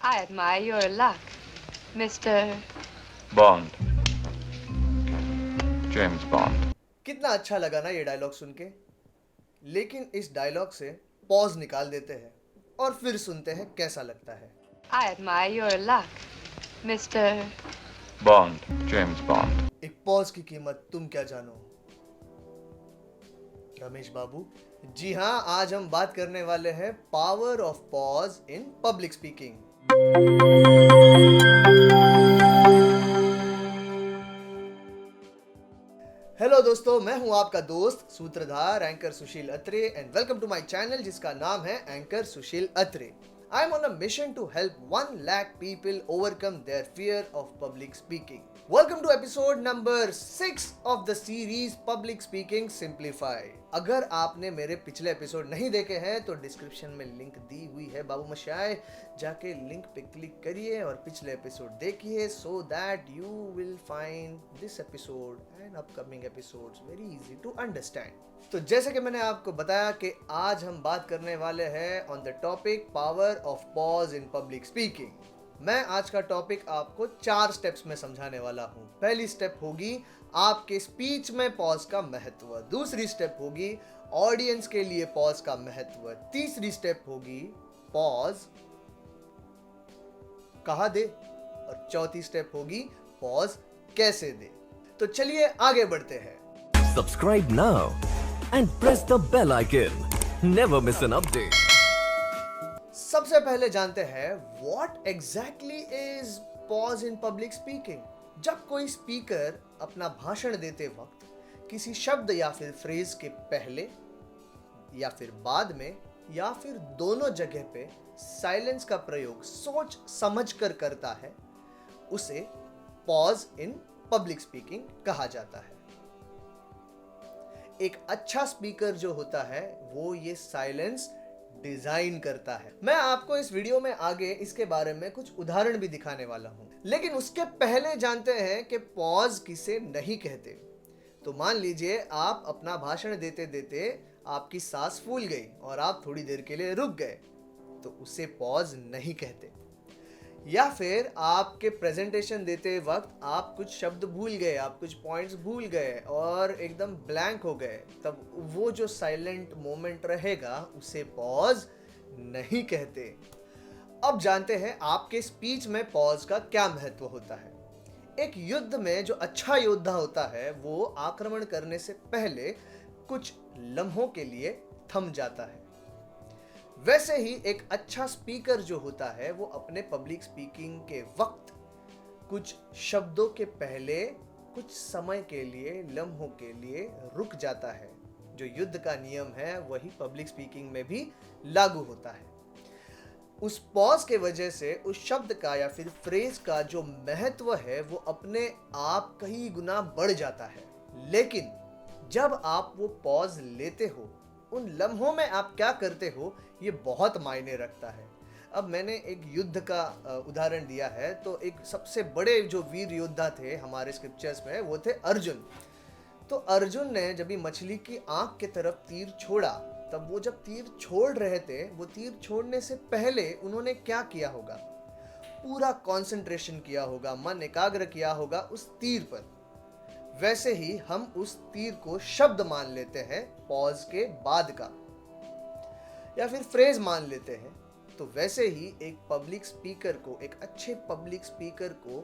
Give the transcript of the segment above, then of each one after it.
I admire your luck, Mr. Bond, James bond. कितना अच्छा लगा ना ये डायलॉग सुन के। लेकिन इस डायलॉग से पॉज निकाल देते हैं और फिर सुनते हैं कैसा लगता है। I admire your luck, Mr. Bond, James bond. एक पॉज की कीमत तुम क्या जानो रमेश बाबू। जी हाँ, आज हम बात करने वाले हैं power of pause in public speaking. Hello दोस्तों, मैं हूं आपका दोस्त सूत्रधार anchor Sushil Atre and welcome to my channel जिसका नाम है anchor Sushil Atre. I am on a mission to help 1 lakh people overcome their fear of public speaking. Welcome to episode number 6 of the series Public Speaking Simplified. अगर आपने मेरे पिछले episode नहीं देखे हैं तो डिस्क्रिप्शन में लिंक दी हुई है बाबू मशाए, जाके लिंक पे क्लिक करिए और पिछले एपिसोड देखिए so that you will find this episode and upcoming episodes very easy to understand. तो जैसे कि मैंने आपको बताया कि आज हम बात करने वाले हैं on the topic power of pause in public speaking. मैं आज का टॉपिक आपको 4 स्टेप्स में समझाने वाला हूं। पहली स्टेप होगी आपके स्पीच में पॉज का महत्व, दूसरी स्टेप होगी ऑडियंस के लिए पॉज का महत्व, तीसरी स्टेप होगी पॉज कहाँ दे और चौथी स्टेप होगी पॉज कैसे दे। तो चलिए आगे बढ़ते हैं। Subscribe now and press the bell icon. Never miss an update. सबसे पहले जानते हैं what exactly is pause in public speaking। जब कोई स्पीकर अपना भाषण देते वक्त किसी शब्द या फिर फ्रेज के पहले या फिर बाद में या फिर दोनों जगह पे साइलेंस का प्रयोग सोच समझ कर करता है, उसे पॉज इन पब्लिक स्पीकिंग कहा जाता है। एक अच्छा स्पीकर जो होता है वो ये साइलेंस डिजाइन करता है। मैं आपको इस वीडियो में आगे इसके बारे में कुछ उदाहरण भी दिखाने वाला हूं, लेकिन उसके पहले जानते हैं कि पॉज किसे नहीं कहते। तो मान लीजिए आप अपना भाषण देते देते आपकी सांस फूल गई और आप थोड़ी देर के लिए रुक गए, तो उसे पॉज नहीं कहते। या फिर आपके प्रेजेंटेशन देते वक्त आप कुछ शब्द भूल गए, आप कुछ पॉइंट्स भूल गए और एकदम ब्लैंक हो गए, तब वो जो साइलेंट मोमेंट रहेगा उसे पॉज नहीं कहते। अब जानते हैं आपके स्पीच में पॉज का क्या महत्व होता है। एक युद्ध में जो अच्छा योद्धा होता है वो आक्रमण करने से पहले कुछ लम्हों के लिए थम जाता है। वैसे ही एक अच्छा स्पीकर जो होता है वो अपने पब्लिक स्पीकिंग के वक्त कुछ शब्दों के पहले कुछ समय के लिए, लम्हों के लिए रुक जाता है। जो युद्ध का नियम है वही पब्लिक स्पीकिंग में भी लागू होता है। उस पॉज के वजह से उस शब्द का या फिर फ्रेज का जो महत्व है वो अपने आप कई गुना बढ़ जाता है। लेकिन जब आप वो पॉज लेते हो, उन लम्हों में आप क्या करते हो ये बहुत मायने रखता है। अब मैंने एक युद्ध का उदाहरण दिया है, तो एक सबसे बड़े जो वीर योद्धा थे हमारे स्क्रिप्चर्स में वो थे अर्जुन। तो अर्जुन ने जब भी मछली की आंख की तरफ तीर छोड़ा, तब वो जब तीर छोड़ रहे थे, वो तीर छोड़ने से पहले उन्होंने क्या किया होगा? पूरा कंसंट्रेशन किया होगा, मन एकाग्र किया होगा उस तीर पर। वैसे ही हम उस तीर को शब्द मान लेते हैं पॉज के बाद का, या फिर फ्रेज मान लेते हैं। तो वैसे ही एक पब्लिक स्पीकर को, एक अच्छे पब्लिक स्पीकर को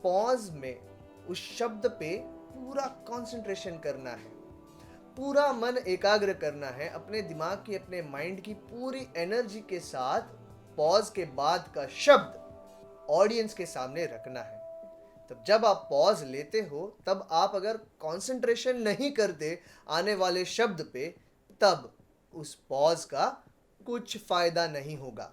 पॉज में उस शब्द पे पूरा कंसंट्रेशन करना है, पूरा मन एकाग्र करना है, अपने दिमाग की, अपने माइंड की पूरी एनर्जी के साथ पॉज के बाद का शब्द ऑडियंस के सामने रखना है। तब जब आप पॉज लेते हो, तब आप अगर कंसंट्रेशन नहीं करते आने वाले शब्द पे, तब उस पॉज का कुछ फायदा नहीं होगा।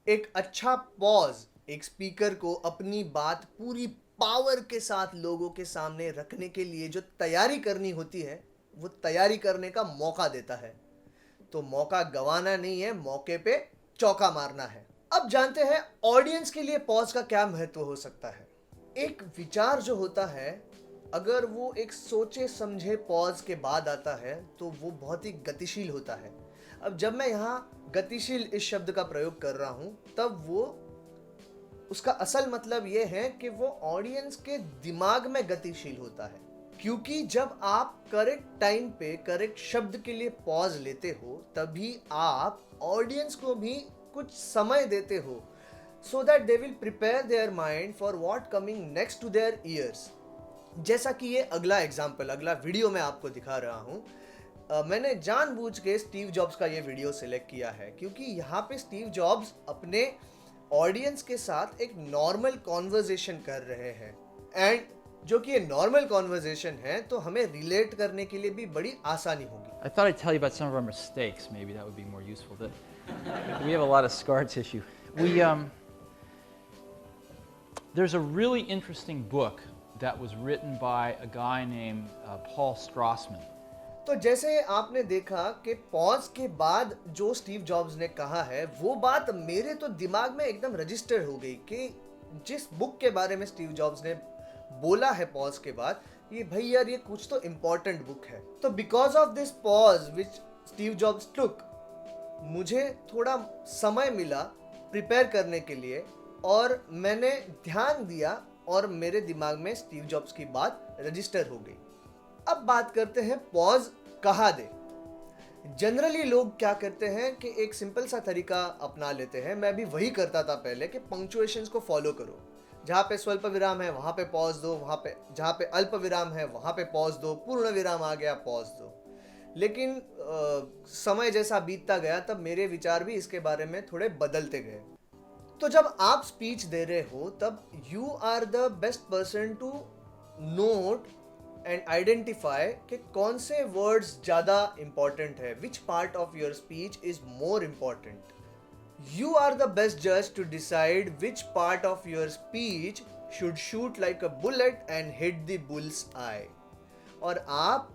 एक अच्छा पॉज एक स्पीकर को अपनी बात पूरी पावर के साथ लोगों के सामने रखने के लिए जो तैयारी करनी होती है, वो तैयारी करने का मौका देता है। तो मौका गंवाना नहीं है, मौके पे चौका मारना है। अब जानते हैं ऑडियंस के लिए पॉज का क्या महत्व हो सकता है। एक विचार जो होता है, अगर वो एक सोचे समझे पॉज के बाद आता है तो वो बहुत ही गतिशील होता है। अब जब मैं यहाँ गतिशील इस शब्द का प्रयोग कर रहा हूँ, तब वो उसका असल मतलब ये है कि वो ऑडियंस के दिमाग में गतिशील होता है, क्योंकि जब आप करेक्ट टाइम पे करेक्ट शब्द के लिए पॉज लेते हो तभी आप ऑडियंस को भी कुछ समय देते हो, so that they will prepare their mind for what coming next to their ears. जैसा कि ये अगला एग्जाम्पल, अगला वीडियो मैं आपको दिखा रहा हूँ। मैंने जानबूझ के स्टीव जॉब्स का ये वीडियो सिलेक्ट किया है क्योंकि यहाँ पे स्टीव जॉब्स अपने ऑडियंस के साथ एक नॉर्मल कॉन्वर्जेशन कर रहे हैं, एंड जो कि ये नॉर्मल कॉन्वर्जेशन है तो हमें रिलेट करने के लिए भी बड़ी आसानी होगी। I thought I'd tell you about some of our mistakes. Maybe that would be more useful. We have a lot of scar tissue. There's a really interesting book that was written by a guy named Paul Strassman. तो जैसे आपने देखा कि pause के बाद जो Steve jobs ने कहा है वो बात मेरे तो दिमाग में एकदम रजिस्टर हो गई कि जिस बुक के बारे में स्टीव जॉब्स ने बोला है पॉज के बाद, ये भाई यार ये कुछ तो इम्पोर्टेंट बुक है। तो because of this pause which Steve Jobs took, मुझे थोड़ा समय मिला प्रिपेयर करने के लिए और मैंने ध्यान दिया और मेरे दिमाग में स्टीव जॉब्स की बात रजिस्टर हो गई। अब बात करते हैं पॉज कहाँ दे। जनरली लोग क्या करते हैं कि एक सिंपल सा तरीका अपना लेते हैं, मैं भी वही करता था पहले, कि पंक्चुएशंस को फॉलो करो। जहाँ पे स्वल्प विराम है वहाँ पे पॉज दो, वहाँ पे जहाँ पे अल्प विराम है वहाँ पे पॉज दो, पूर्ण विराम आ गया पॉज दो। लेकिन समय जैसा बीतता गया तब मेरे विचार भी इसके बारे में थोड़े बदलते गए। तो जब आप स्पीच दे रहे हो तब you are the best person to note and identify कि कौन से वर्ड्स ज़्यादा इंपॉर्टेंट है, which part of your speech is more important. You are the best जज to decide which part of your speech should shoot like a bullet and hit the bull's eye. और आप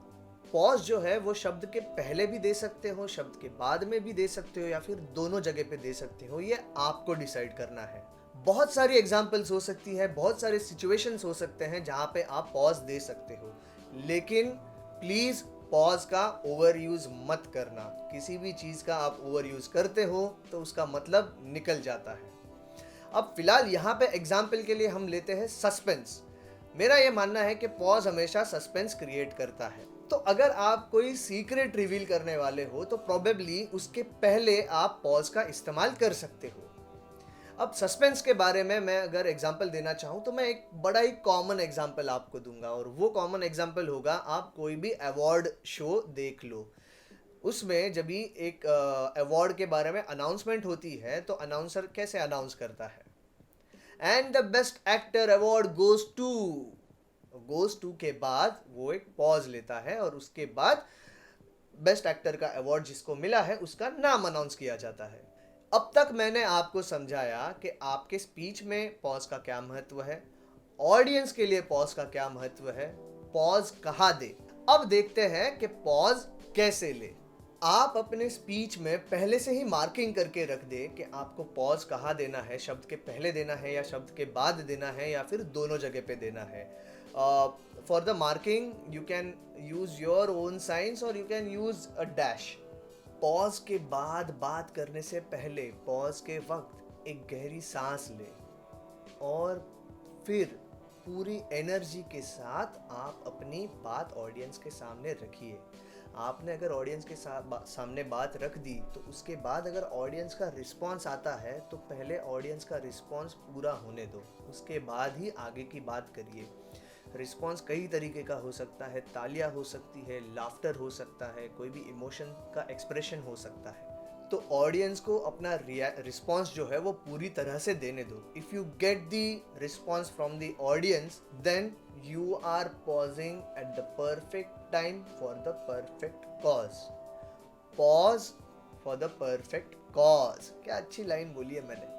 pause जो है वो शब्द के पहले भी दे सकते हो, शब्द के बाद में भी दे सकते हो, या फिर दोनों जगह पे दे सकते हो, ये आपको डिसाइड करना है। बहुत सारी एग्जांपल्स हो सकती है, बहुत सारे सिचुएशंस हो सकते हैं जहाँ पे आप पॉज दे सकते हो, लेकिन प्लीज पॉज का ओवर यूज मत करना। किसी भी चीज का आप ओवर यूज करते हो तो उसका मतलब निकल जाता है। अब फिलहाल यहाँ पे एग्जाम्पल के लिए हम लेते हैं सस्पेंस। मेरा ये मानना है कि पॉज हमेशा सस्पेंस क्रिएट करता है, तो अगर आप कोई सीक्रेट रिवील करने वाले हो तो प्रोबेबली उसके पहले आप पॉज का इस्तेमाल कर सकते हो। अब सस्पेंस के बारे में मैं अगर एग्जांपल देना चाहूँ तो मैं एक बड़ा ही कॉमन एग्जांपल आपको दूंगा, और वो कॉमन एग्जांपल होगा, आप कोई भी अवार्ड शो देख लो, उसमें जब भी एक अवार्ड के बारे में अनाउंसमेंट होती है तो अनाउंसर कैसे अनाउंस करता है, and the best actor award goes to के बाद वो एक पॉज लेता है और उसके बाद बेस्ट एक्टर का अवार्ड जिसको मिला है उसका नाम अनाउंस किया जाता है। अब तक मैंने आपको समझाया कि आपके स्पीच में पॉज का क्या महत्व है, ऑडियंस के लिए पॉज का क्या महत्व है, पॉज कहाँ दे। अब देखते हैं कि पॉज कैसे ले। आप अपने स्पीच में पहले से ही मार्किंग करके रख दे कि आपको पॉज कहाँ देना है, शब्द के पहले देना है या शब्द के बाद देना है या फिर दोनों जगह पे देना है। For the marking you can use your own signs और you can use a dash. Pause के बाद बात करने से पहले, पॉज के वक्त एक गहरी सांस ले और फिर पूरी एनर्जी के साथ आप अपनी बात ऑडियंस के सामने रखिए। आपने अगर ऑडियंस के सामने बात रख दी तो उसके बाद अगर ऑडियंस का रिस्पांस आता है तो पहले ऑडियंस का रिस्पांस पूरा होने दो, उसके बाद ही आगे की बात करिए। रिस्पांस कई तरीके का हो सकता है, तालियां हो सकती है, लाफ्टर हो सकता है, कोई भी इमोशन का एक्सप्रेशन हो सकता है। तो ऑडियंस को अपना रिस्पांस जो है वो पूरी तरह से देने दो। If you get the response from the audience then you are pausing at the perfect time for the perfect cause. Pause for the perfect cause, क्या अच्छी लाइन बोली है मैंने।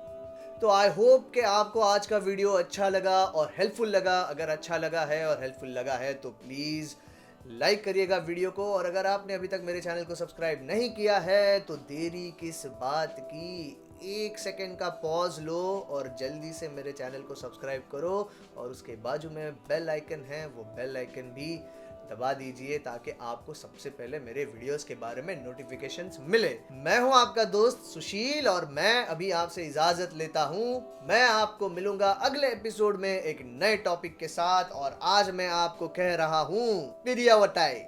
तो आई होप कि आपको आज का वीडियो अच्छा लगा और हेल्पफुल लगा। अगर अच्छा लगा है और हेल्पफुल लगा है तो प्लीज़ लाइक करिएगा वीडियो को, और अगर आपने अभी तक मेरे चैनल को सब्सक्राइब नहीं किया है तो देरी किस बात की, 1 सेकेंड का पॉज लो और जल्दी से मेरे चैनल को सब्सक्राइब करो, और उसके बाजू में बेल आइकन है वो बेल आइकन भी दबा दीजिए ताकि आपको सबसे पहले मेरे वीडियोस के बारे में नोटिफिकेशंस मिले। मैं हूं आपका दोस्त सुशील और मैं अभी आपसे इजाजत लेता हूं। मैं आपको मिलूंगा अगले एपिसोड में एक नए टॉपिक के साथ और आज मैं आपको कह रहा हूं पिरियावटाई।